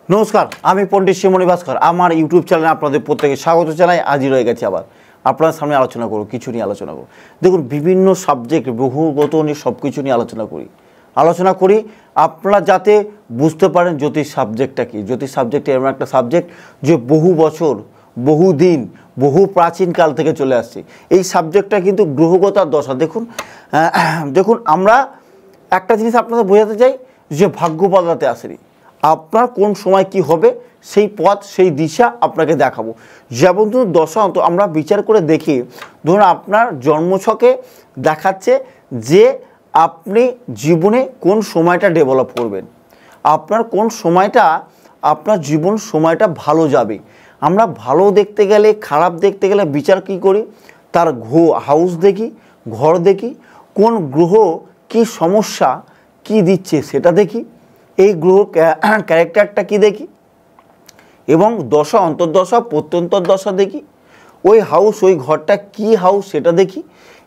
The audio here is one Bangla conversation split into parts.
নমস্কার, আমি পণ্ডিত শিবমণি ভাস্কর। আমার ইউটিউব চ্যানেলে আপনাদের প্রত্যেকে স্বাগত জানাই। আজই রয়ে গেছে আবার আপনার সামনে আলোচনা করব, কিছু নিয়ে আলোচনা করব। দেখুন, বিভিন্ন সাবজেক্ট বহুগত নিয়ে সব কিছু নিয়ে আলোচনা করি আপনারা যাতে বুঝতে পারেন জ্যোতিষ সাবজেক্টটা কী। জ্যোতিষ সাবজেক্ট এমন একটা সাবজেক্ট যে বহু বছর, বহু দিন, বহু প্রাচীনকাল থেকে চলে আসছে। এই সাবজেক্টটা কিন্তু গ্রহগত দশা। দেখুন আমরা একটা জিনিস আপনাদের বোঝাতে চাই যে ভাগ্য বদলাতে আসেনি। আপনার কোন সময় কি হবে সেই পথ, সেই দিশা আপনাকে দেখাবো। যেমন ধরুন দশা অন্ত আমরা বিচার করে দেখি, ধরুন আপনার জন্মছকে দেখাচ্ছে যে আপনি জীবনে কোন সময়টা ডেভেলপ করবেন, আপনার কোন সময়টা আপনার জীবন সময়টা ভালো যাবে। আমরা ভালো দেখতে গেলে, খারাপ দেখতে গেলে বিচার কি করি, তার হাউস দেখি, ঘর দেখি, কোন গ্রহ কি সমস্যা কি দিচ্ছে সেটা দেখি, এই গ্রহ ক্যারেক্টারটা কি দেখি, এবং দশা অন্তর্দশা প্রত্যন্তর দশা দেখি, ওই হাউস ওই ঘরটা কি হাউস সেটা দেখি।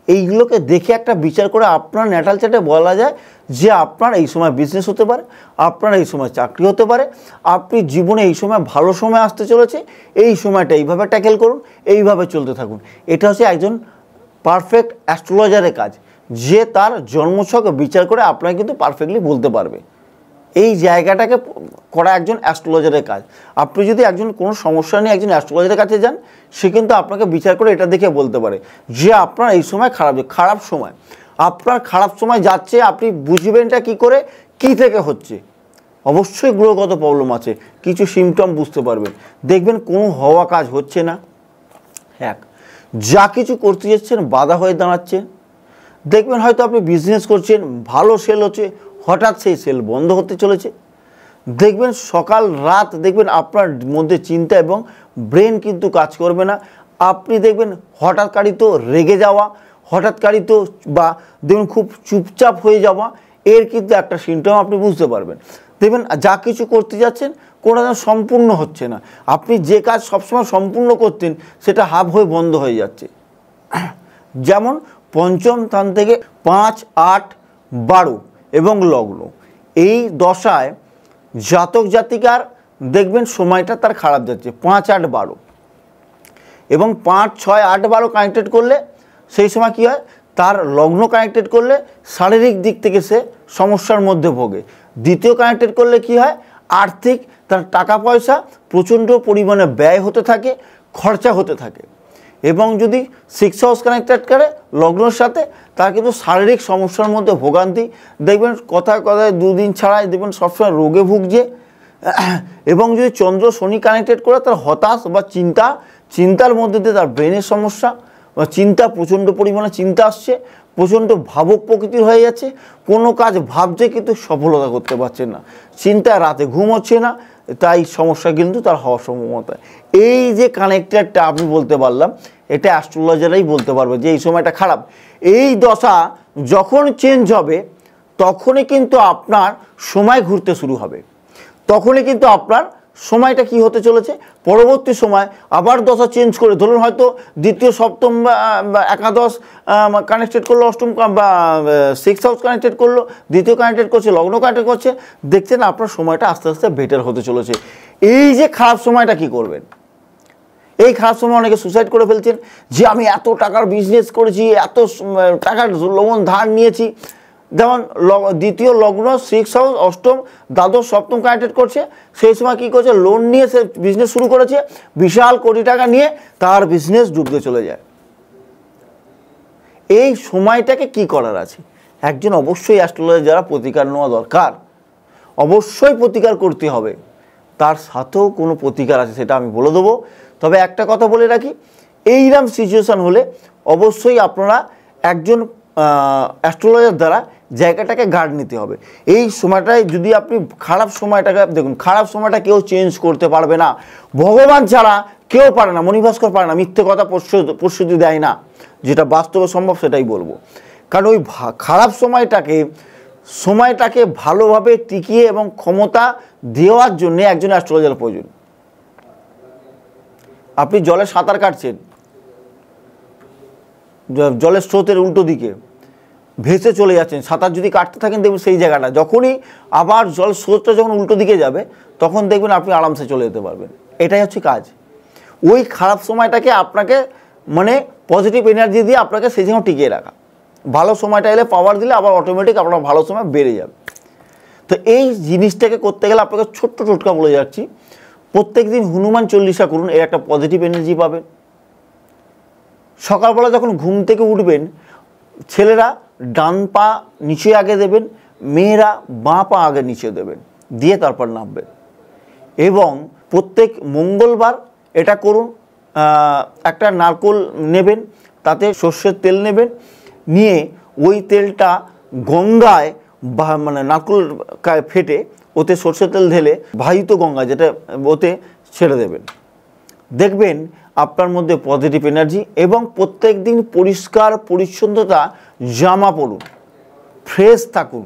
এইগুলোকে দেখে একটা বিচার করে আপনার ন্যাটাল চার্টে বলা যায় যে আপনার এই সময় বিজনেস হতে পারে, আপনার এই সময় চাকরি হতে পারে, আপনি জীবনে এই সময় ভালো সময় আসতে চলেছে, এই সময়টা এইভাবে ট্যাকেল করুন, এইভাবে চলতে থাকুন। এটা হচ্ছে একজন পারফেক্ট অ্যাস্ট্রোলজারের কাজ, যে তার জন্মছক বিচার করে আপনাকে কিন্তু পারফেক্টলি বলতে পারবে। এই জায়গাটাকে করা একজন অ্যাস্ট্রোলজারের কাজ। আপনি যদি একজন কোনো সমস্যা নিয়ে একজন অ্যাস্ট্রোলজারের কাছে যান, সে কিন্তু আপনাকে বিচার করে এটা দেখে বলতে পারে যে আপনার এই সময় খারাপ সময়, আপনার খারাপ সময় যাচ্ছে। আপনি বুঝবেনটা কি করে, কি থেকে হচ্ছে। অবশ্যই গ্রহগত প্রবলেম আছে, কিছু সিমটম বুঝতে পারবেন। দেখবেন কোনো হওয়া কাজ হচ্ছে না, এক যা কিছু করতে যাচ্ছেন বাধা হয়ে দাঁড়াচ্ছে। দেখবেন হয়তো আপনি বিজনেস করছেন, ভালো সেল হচ্ছে, হঠাৎ সেই সেল বন্ধ হতে চলেছে। দেখবেন সকাল রাত দেখবেন আপনার মধ্যে চিন্তা এবং ব্রেন কিন্তু কাজ করবে না। আপনি দেখবেন হঠাৎকারিত রেগে যাওয়া, হঠাৎকারিত বা দেখবেন খুব চুপচাপ হয়ে যাওয়া, এর কিন্তু একটা সিমটম আপনি বুঝতে পারবেন। দেখবেন যা কিছু করতে যাচ্ছেন কোনো সম্পূর্ণ হচ্ছে না। আপনি যে কাজ সবসময় সম্পূর্ণ করতেন সেটা হাফ হয়ে বন্ধ হয়ে যাচ্ছে। যেমন পঞ্চম স্থান থেকে 5, 8, 12 এবং লগ্ন, এই দশায় জাতক জাতিকার দেখবেন সময়টা তার খারাপ যাচ্ছে। 5, 8, 12 এবং 5, 6, 8, 12 কানেক্টেড করলে সেই সময় কী হয়, তার লগ্ন কানেক্টেড করলে শারীরিক দিক থেকে সে সমস্যার মধ্যে ভোগে। দ্বিতীয় কানেক্টেড করলে কি হয়, আর্থিক তার টাকা পয়সা প্রচণ্ড পরিমাণে ব্যয় হতে থাকে, খরচা হতে থাকে। এবং যদি 6 হাউস কানেক্টেড করে লগ্নের সাথে, তার কিন্তু শারীরিক সমস্যার মধ্যে ভোগান্তি। দেখবেন কথায় কথায় দুদিন ছাড়াই দেখবেন সবসময় রোগে ভুগছে। এবং যদি চন্দ্র শনি কানেক্টেড করে, তার হতাশ বা চিন্তার মধ্যে দিয়ে তার ব্রেনের সমস্যা বা চিন্তা, প্রচণ্ড পরিমাণে চিন্তা আসছে, প্রচণ্ড ভাবুক প্রকৃতির হয়ে যাচ্ছে, কোনো কাজ ভাবছে কিন্তু সফলতা করতে পারছে না, চিন্তায় রাতে ঘুম হচ্ছে না, তাই সমস্যা কিন্তু তার হওয়ার সম্ভাবনা। এই যে কানেক্টেডটা আমি বলতে পারলাম, এটা অ্যাস্ট্রোলজারই বলতে পারবে যে এই সময়টা খারাপ। এই দশা যখন চেঞ্জ হবে তখনই কিন্তু আপনার সময় ঘুরতে শুরু হবে, তখনই কিন্তু আপনার সময়টা কি হতে চলেছে, পরবর্তী সময় আবার দশা চেঞ্জ করে, ধরুন হয়তো দ্বিতীয় সপ্তম বা একাদশ কানেক্টেড করলো, অষ্টম বা 6 হাউস কানেক্টেড করলো, দ্বিতীয় কানেক্টেড করছে, লগ্ন কানেক্টেড করছে, দেখছেন আপনার সময়টা আস্তে আস্তে বেটার হতে চলেছে। এই যে খারাপ সময়টা কি করবেন, এই খারাপ সময় অনেকে সুসাইড করে ফেলছেন যে আমি এত টাকার বিজনেস করেছি, এত টাকার লোন ধার নিয়েছি। যেমন দ্বিতীয় লগ্ন 6 হাউস, অষ্টম, দ্বাদশ, সপ্তম কানেক্টেড করছে, সেই সময় কী করছে, লোন নিয়ে সে বিজনেস শুরু করেছে, বিশাল কোটি টাকা নিয়ে তার বিজনেস ডুবতে চলে যায়। এই সময়টাকে কি করার আছে, একজন অবশ্যই অ্যাস্ট্রোলজার যারা প্রতিকার নেওয়া দরকার, অবশ্যই প্রতিকার করতে হবে। তার সাথেও কোনো প্রতিকার আছে সেটা আমি বলে দেবো। তবে একটা কথা বলে রাখি, এইরকম সিচুয়েশান হলে অবশ্যই আপনারা একজন অ্যাস্ট্রোলজার দ্বারা জায়গাটাকে গার্ড নিতে হবে। এই সময়টায় যদি আপনি খারাপ সময়টাকে দেখুন, খারাপ সময়টা কেউ চেঞ্জ করতে পারবে না, ভগবান ছাড়া কেউ পারে না, মণিভাস্কর পারে না, মিথ্যে কথা প্রস্তুতি দেয় না, যেটা বাস্তবে সম্ভব সেটাই বলবো। কারণ ওই খারাপ সময়টাকে ভালোভাবে টিকিয়ে এবং ক্ষমতা দেওয়ার জন্য একজন অ্যাস্ট্রোলজার প্রয়োজন। আপনি জলে সাঁতার কাটছেন, জলের স্রোতের উল্টো দিকে, ভেসে চলে যাচ্ছেন, সাঁতার যদি কাটতে থাকেন দেখবেন সেই জায়গাটা যখনই আবার জল স্রোতটা যখন উল্টো দিকে যাবে তখন দেখবেন আপনি আরামসে চলে যেতে পারবেন। এটাই হচ্ছে কাজ। ওই খারাপ সময়টাকে আপনাকে মানে পজিটিভ এনার্জি দিয়ে আপনাকে সেই জায়গায় টিকিয়ে রাখা, ভালো সময়টা এলে পাওয়ার দিলে আবার অটোমেটিক আপনার ভালো সময় বেড়ে যাবে। তো এই জিনিসটাকে করতে গেলে আপনাকে ছোট্ট টোটকা বলে যাচ্ছি, প্রত্যেক দিন হনুমান চল্লিশা করুন, এর একটা পজিটিভ এনার্জি পাবেন। সকালবেলা যখন ঘুম থেকে উঠবেন, ছেলেরা ডান পা নিচে আগে দেবেন, মেয়েরা বাঁ পা আগে নিচে দেবেন, দিয়ে তারপর নামবেন। এবং প্রত্যেক মঙ্গলবার এটা করুন। একটা নারকোল নেবেন, তাতে সর্ষের তেল নেবেন, নিয়ে ওই তেলটা গঙ্গায় মানে নারকোল ফেটে ওতে সর্ষের তেল ঢেলে ভাইত গঙ্গা যেটা ওতে ছেড়ে দেবেন। দেখবেন আপনার মধ্যে পজিটিভ এনার্জি। এবং প্রত্যেক দিন পরিষ্কার পরিচ্ছন্নতা জামা পরুন, ফ্রেশ থাকুন,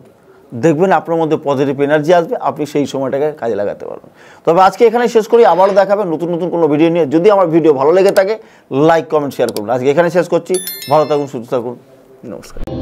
দেখবেন আপনার মধ্যে পজিটিভ এনার্জি আসবে, আপনি সেই সময়টাকে কাজে লাগাতে পারবেন। তবে আজকে এখানে শেষ করি, আবারও দেখাবেন নতুন নতুন কোনো ভিডিও নিয়ে। যদি আমার ভিডিও ভালো লেগে থাকে লাইক কমেন্ট শেয়ার করুন। আজকে এখানে শেষ করছি, ভালো থাকুন, সুস্থ থাকুন, নমস্কার।